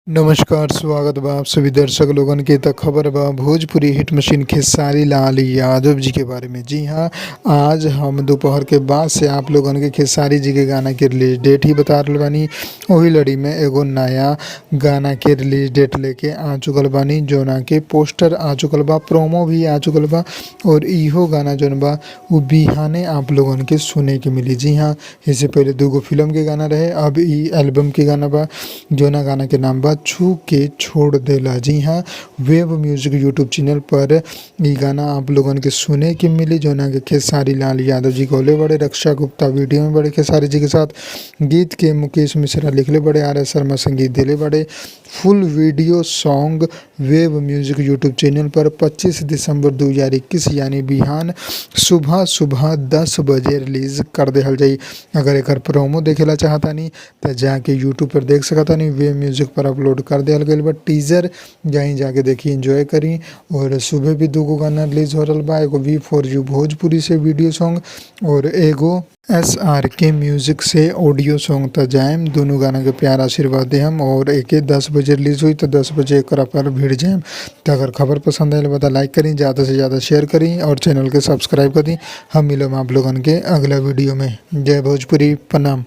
नमस्कार, स्वागत बा आप सभी दर्शक लोगन के। त खबर बा भोजपुरी हिट मशीन खेसारी लाल यादव जी के बारे में। जी हाँ, आज हम दोपहर के बाद से आप लोगन के खेसारी जी के गाना के रिलीज डेट ही बता रहल बानी। वही लड़ी में एगो नया गाना के रिलीज डेट लेके आ चुकल बानी, जौना के पोस्टर आ चुकल बा, प्रोमो भी आ चुकल बा और इहो गाना जौन बा वो बिहाने आप लोगन के सुने के मिली। जी हाँ, इससे पहले दूगो फिल्म के गाना रहे, अब ई एल्बम के गाना बा, जौना गाना के नाम बा छू के छोड़ देला। जी हाँ, वेब म्यूजिक यूट्यूब चैनल पर ये गाना आप लोगन के सुने के मिली, जौना के खेसारी लाल यादव जी गौले बड़े, रक्षा गुप्ता वीडियो में बड़े खेसारी जी के साथ, गीत के मुकेश मिश्रा लिखले बड़े, आर एस शर्मा संगीत दिले बड़े। Full video song Wave Music YouTube channel पर 25 दिसंबर 2021 यानी बिहान सुबह सुबह 10 बजे रिलीज कर देहल जाई। अगर एक प्रोमो देखेला चाहतानी तो जाके यूट्यूब पर देख सकतानी, वेब म्यूजिक पर अपलोड कर दिया गया बा टीजर, जहीं जाके देखी एंजॉय करी। और सुबह भी दूगो गाना रिलीज हो रहा बा, एगो V4U भोजपुरी से वीडियो सॉन्ग और एगो SRK म्यूजिक से ऑडियो सॉन्ग। त जाएम दोनों गाना के प्यार आशीर्वाद दे हम, और एके 10 बजे रिलीज हुई तो 10 बजे एक पर भिड़ जाएम। तो अगर खबर पसंद आए बता लाइक करी, ज़्यादा से ज़्यादा शेयर करी और चैनल के सब्सक्राइब करी। हम मिलम आप लोगन के अगला वीडियो में। जय भोजपुरी, प्रणाम।